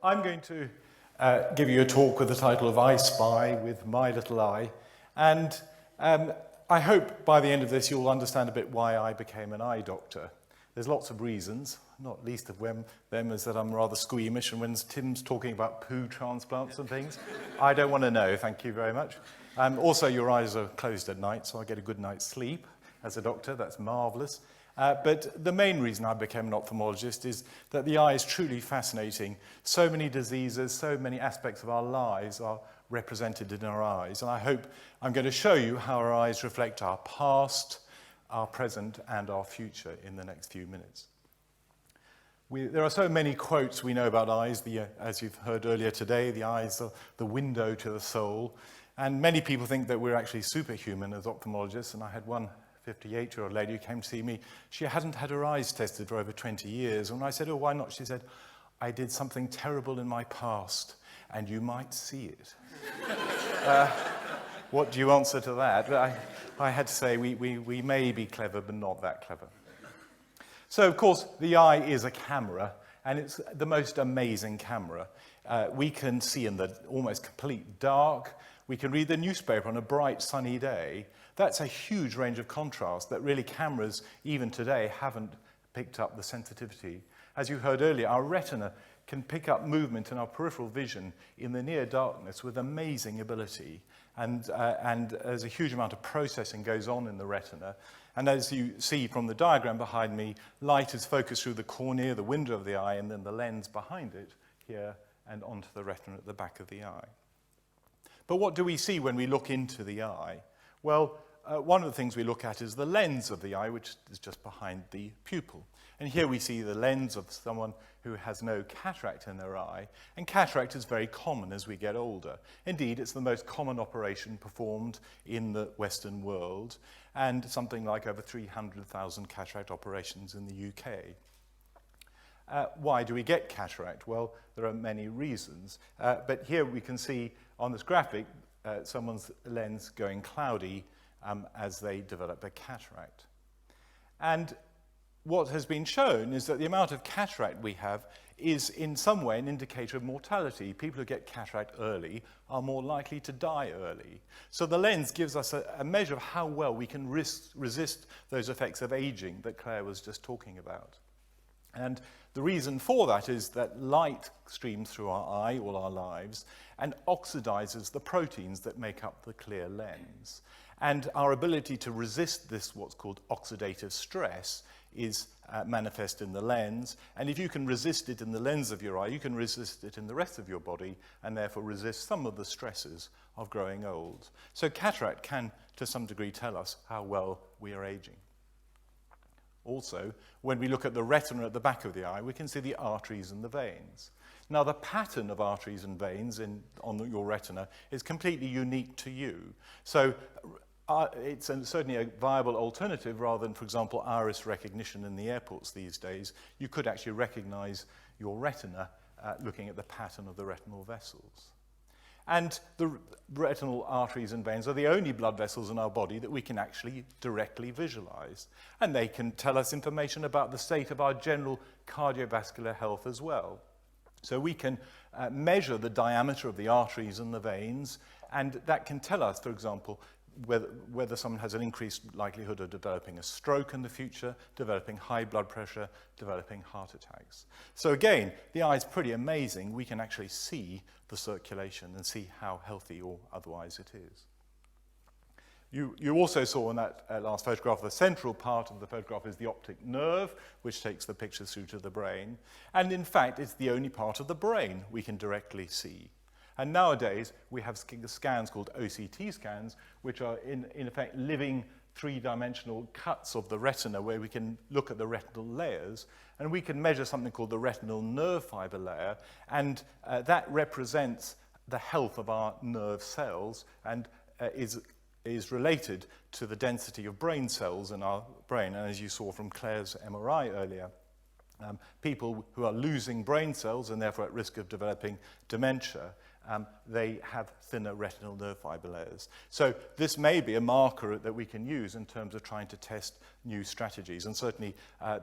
I'm going to give you a talk with the title of I Spy with My Little Eye, and I hope by the end of this you'll understand a bit why I became an eye doctor. There's lots of reasons, not least of them is that I'm rather squeamish, and when Tim's talking about poo transplants and things, I don't want to know, thank you very much. Also, your eyes are closed at night, so I get a good night's sleep as a doctor, that's marvellous. But the main reason I became an ophthalmologist is that the eye is truly fascinating. So many diseases, so many aspects of our lives are represented in our eyes. And I hope I'm going to show you how our eyes reflect our past, our present, and our future in the next few minutes. There are so many quotes we know about eyes. As you've heard earlier today, the eyes are the window to the soul. And many people think that we're actually superhuman as ophthalmologists. And I had one 58-year-old lady who came to see me. She hadn't had her eyes tested for over 20 years. And I said, oh, why not? She said, I did something terrible in my past, and you might see it. What do you answer to that? I had to say, we may be clever, but not that clever. So, of course, the eye is a camera, and it's the most amazing camera. We can see in the almost complete dark. We can read the newspaper on a bright, sunny day. That's a huge range of contrast that really cameras, even today, haven't picked up the sensitivity. As you heard earlier, our retina can pick up movement in our peripheral vision in the near darkness with amazing ability. And there's a huge amount of processing goes on in the retina. And as you see from the diagram behind me, light is focused through the cornea, the window of the eye, and then the lens behind it here and onto the retina at the back of the eye. But what do we see when we look into the eye? Well, one of the things we look at is the lens of the eye, which is just behind the pupil. And here we see the lens of someone who has no cataract in their eye. And cataract is very common as we get older. Indeed, it's the most common operation performed in the Western world, and something like over 300,000 cataract operations in the UK. Why do we get cataract? Well, there are many reasons. But here we can see on this graphic someone's lens going cloudy as they develop a cataract. And what has been shown is that the amount of cataract we have is in some way an indicator of mortality. People who get cataract early are more likely to die early. So the lens gives us a measure of how well we can resist those effects of aging that Claire was just talking about. And the reason for that is that light streams through our eye all our lives and oxidizes the proteins that make up the clear lens. And our ability to resist this, what's called oxidative stress, is manifest in the lens. And if you can resist it in the lens of your eye, you can resist it in the rest of your body and therefore resist some of the stresses of growing old. So cataract can, to some degree, tell us how well we are aging. Also, when we look at the retina at the back of the eye, we can see the arteries and the veins. Now, the pattern of arteries and veins on your retina is completely unique to you. So it's certainly a viable alternative rather than, for example, iris recognition in the airports these days. You could actually recognize your retina looking at the pattern of the retinal vessels. And the retinal arteries and veins are the only blood vessels in our body that we can actually directly visualize. And they can tell us information about the state of our general cardiovascular health as well. So we can measure the diameter of the arteries and the veins, and that can tell us, for example, whether someone has an increased likelihood of developing a stroke in the future, developing high blood pressure, developing heart attacks. So again, the eye is pretty amazing. We can actually see the circulation and see how healthy or otherwise it is. You also saw in that last photograph, the central part of the photograph is the optic nerve, which takes the pictures through to the brain. And in fact, it's the only part of the brain we can directly see. And nowadays, we have scans called OCT scans, which are, in effect, living three-dimensional cuts of the retina where we can look at the retinal layers. And we can measure something called the retinal nerve fiber layer. And that represents the health of our nerve cells and is related to the density of brain cells in our brain. And as you saw from Claire's MRI earlier, people who are losing brain cells and therefore at risk of developing dementia they have thinner retinal nerve fiber layers. So this may be a marker that we can use in terms of trying to test new strategies. And certainly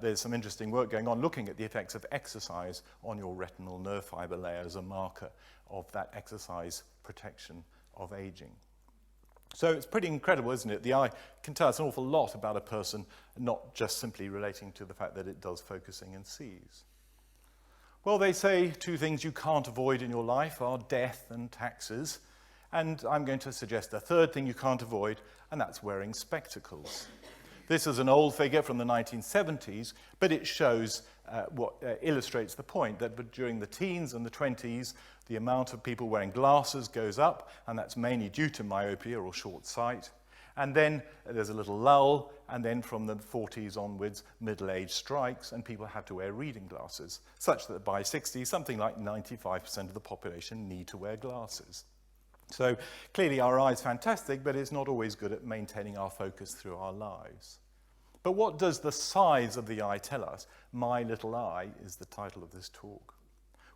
there's some interesting work going on looking at the effects of exercise on your retinal nerve fiber layer as a marker of that exercise protection of aging. So it's pretty incredible, isn't it? The eye can tell us an awful lot about a person, not just simply relating to the fact that it does focusing and sees. Well, they say two things you can't avoid in your life are death and taxes. And I'm going to suggest a third thing you can't avoid, and that's wearing spectacles. This is an old figure from the 1970s, but it shows illustrates the point that during the teens and the 20s, the amount of people wearing glasses goes up, and that's mainly due to myopia or short sight. And then there's a little lull, and then from the 40s onwards, middle age strikes, and people have to wear reading glasses, such that by 60, something like 95% of the population need to wear glasses. So clearly our eye's fantastic, but it's not always good at maintaining our focus through our lives. But what does the size of the eye tell us? My Little Eye is the title of this talk.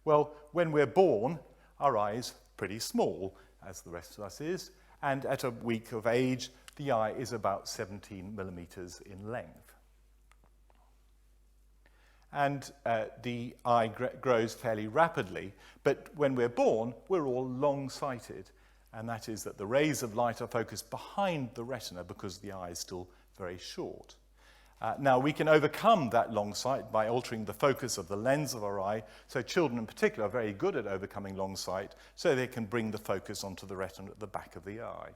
Well, when we're born, our eye's pretty small, as the rest of us is, and at a week of age, the eye is about 17 millimeters in length. And the eye grows fairly rapidly, but when we're born, we're all long-sighted, and that is that the rays of light are focused behind the retina because the eye is still very short. Now, we can overcome that long sight by altering the focus of the lens of our eye. So children in particular are very good at overcoming long sight, so they can bring the focus onto the retina at the back of the eye.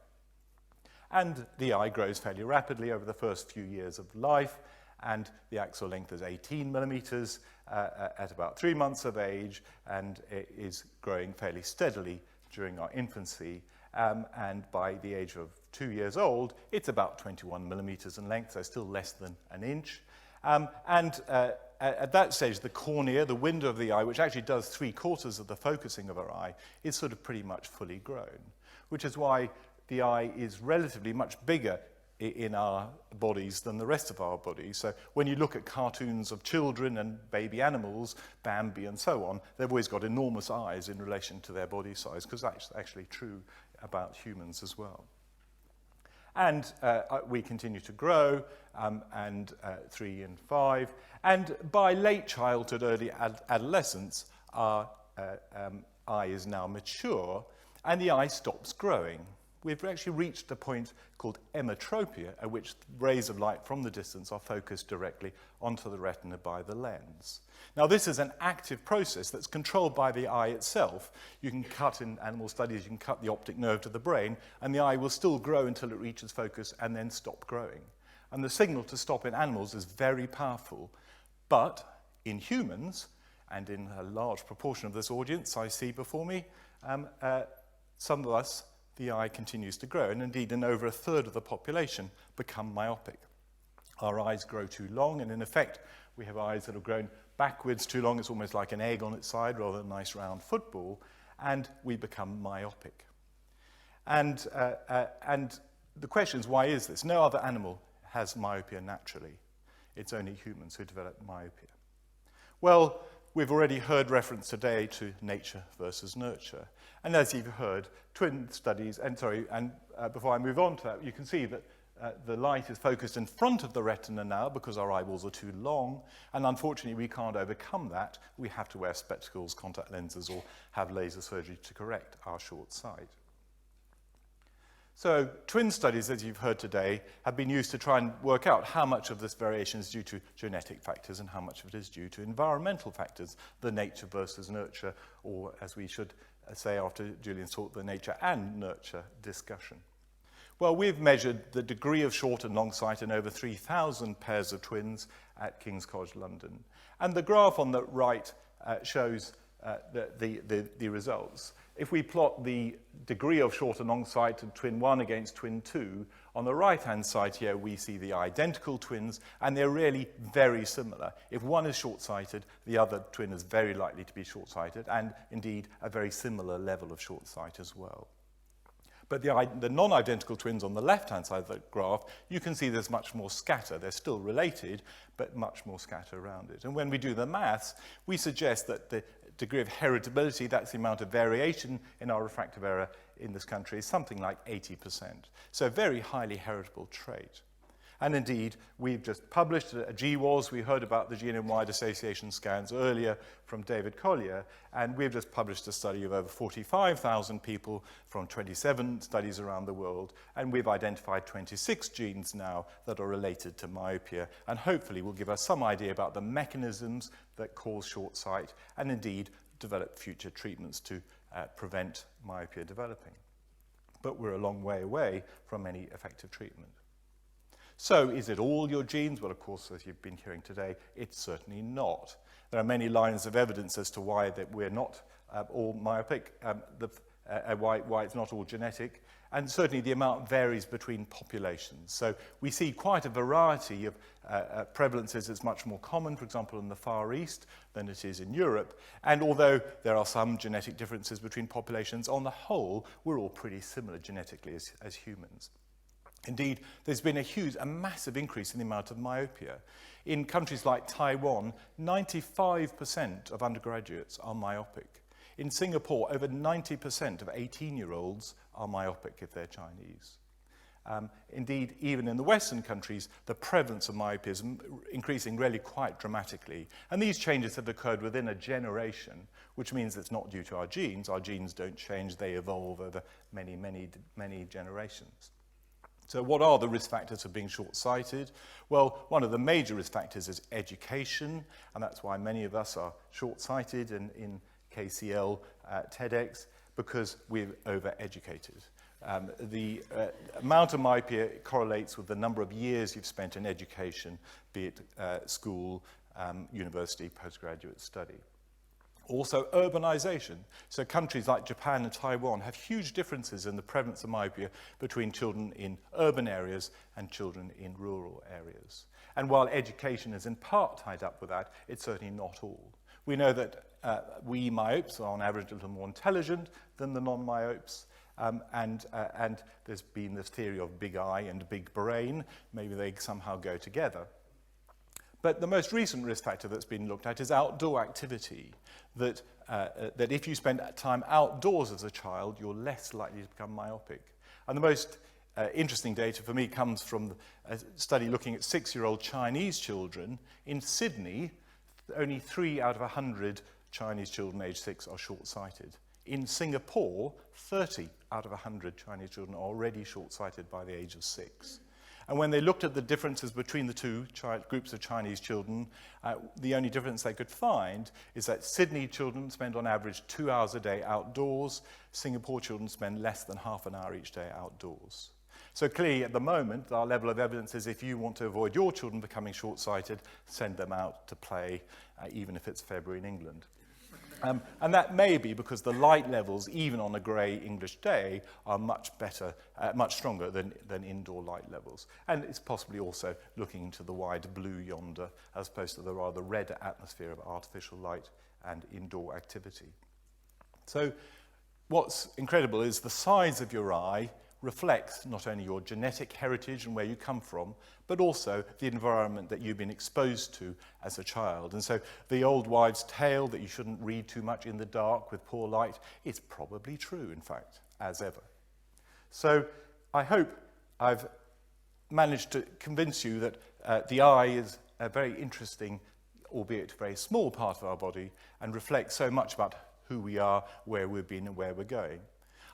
And the eye grows fairly rapidly over the first few years of life, and the axial length is 18 millimeters at about 3 months of age, and it is growing fairly steadily during our infancy. And by the age of 2 years old, it's about 21 millimeters in length, so still less than an inch. At that stage, the cornea, the window of the eye, which actually does 3/4 of the focusing of our eye, is sort of pretty much fully grown, which is why the eye is relatively much bigger in our bodies than the rest of our bodies. So when you look at cartoons of children and baby animals, Bambi and so on, they've always got enormous eyes in relation to their body size, because that's actually true about humans as well. And we continue to grow, and 3 and 5. And by late childhood, early adolescence, our eye is now mature, and the eye stops growing. We've actually reached a point called emmetropia, at which rays of light from the distance are focused directly onto the retina by the lens. Now, this is an active process that's controlled by the eye itself. You can cut, in animal studies, you can cut the optic nerve to the brain, and the eye will still grow until it reaches focus and then stop growing. And the signal to stop in animals is very powerful. But in humans, and in a large proportion of this audience I see before me, some of us, the eye continues to grow, and indeed in over 1/3 of the population become myopic. Our eyes grow too long, and in effect we have eyes that have grown backwards too long. It's almost like an egg on its side rather than a nice round football, and we become myopic. And the question is, why is this? No other animal has myopia naturally. It's only humans who develop myopia. Well, we've already heard reference today to nature versus nurture. And as you've heard, twin studies, before I move on to that, you can see that the light is focused in front of the retina now because our eyeballs are too long, and unfortunately we can't overcome that. We have to wear spectacles, contact lenses, or have laser surgery to correct our short sight. So twin studies, as you've heard today, have been used to try and work out how much of this variation is due to genetic factors and how much of it is due to environmental factors, the nature versus nurture, or as we should say after Julian's talk, the nature and nurture discussion. Well, we've measured the degree of short and long sight in over 3,000 pairs of twins at King's College London. And the graph on the right shows the results. If we plot the degree of short and long sight of twin 1 against twin 2, on the right-hand side here we see the identical twins, and they're really very similar. If one is short-sighted, the other twin is very likely to be short-sighted, and indeed a very similar level of short sight as well. But the non-identical twins on the left-hand side of the graph, you can see there's much more scatter. They're still related, but much more scatter around it. And when we do the maths, we suggest that the degree of heritability, that's the amount of variation in our refractive error in this country, is something like 80%. So a very highly heritable trait. And indeed, we've just published a GWAS. We heard about the genome-wide association scans earlier from David Collier, and we've just published a study of over 45,000 people from 27 studies around the world, and we've identified 26 genes now that are related to myopia, and hopefully will give us some idea about the mechanisms that cause short sight, and indeed develop future treatments to prevent myopia developing. But we're a long way away from any effective treatment. So is it all your genes? Well, of course, as you've been hearing today, it's certainly not. There are many lines of evidence as to why that we're not all myopic, why it's not all genetic, and certainly the amount varies between populations. So we see quite a variety of prevalences. It's much more common, for example, in the Far East than it is in Europe. And although there are some genetic differences between populations, on the whole, we're all pretty similar genetically as humans. Indeed, there's been a massive increase in the amount of myopia. In countries like Taiwan, 95% of undergraduates are myopic. In Singapore, over 90% of 18-year-olds are myopic if they're Chinese. Indeed, even in the Western countries, the prevalence of myopia is increasing really quite dramatically. And these changes have occurred within a generation, which means it's not due to our genes. Our genes don't change, they evolve over many, many, many generations. So what are the risk factors of being short-sighted? Well, one of the major risk factors is education, and that's why many of us are short-sighted in KCL TEDx, because we're over-educated. The amount of myopia correlates with the number of years you've spent in education, be it school, university, postgraduate study. Also, urbanization. So countries like Japan and Taiwan have huge differences in the prevalence of myopia between children in urban areas and children in rural areas. And while education is in part tied up with that, it's certainly not all. We know that we myopes are on average a little more intelligent than the non-myopes, and there's been this theory of big eye and big brain. Maybe they somehow go together. But the most recent risk factor that's been looked at is outdoor activity, that if you spend time outdoors as a child, you're less likely to become myopic. And the most interesting data for me comes from a study looking at 6-year-old Chinese children. In Sydney, only 3 out of 100 Chinese children aged 6 are short-sighted. In Singapore, 30 out of 100 Chinese children are already short-sighted by the age of 6. And when they looked at the differences between the two groups of Chinese children, the only difference they could find is that Sydney children spend on average 2 hours a day outdoors. Singapore children spend less than half an hour each day outdoors. So clearly, at the moment, our level of evidence is if you want to avoid your children becoming short-sighted, send them out to play, even if it's February in England. And that may be because the light levels, even on a grey English day, are much better, much stronger than indoor light levels. And it's possibly also looking into the wide blue yonder, as opposed to the rather red atmosphere of artificial light and indoor activity. So what's incredible is the size of your eye reflects not only your genetic heritage and where you come from, but also the environment that you've been exposed to as a child. And so the old wives' tale that you shouldn't read too much in the dark with poor light is probably true, in fact, as ever. So I hope I've managed to convince you that the eye is a very interesting, albeit very small part of our body, and reflects so much about who we are, where we've been, and where we're going.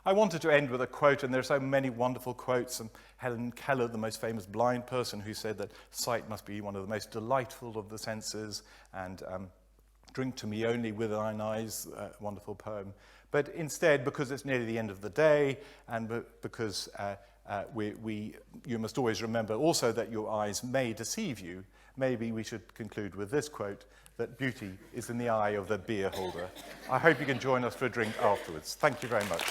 I wanted to end with a quote, and there are so many wonderful quotes, and Helen Keller, the most famous blind person, who said that sight must be one of the most delightful of the senses, and drink to me only with thine eyes, wonderful poem. But instead, because it's nearly the end of the day, and because you must always remember also that your eyes may deceive you, maybe we should conclude with this quote, that beauty is in the eye of the beer holder. I hope you can join us for a drink afterwards. Thank you very much.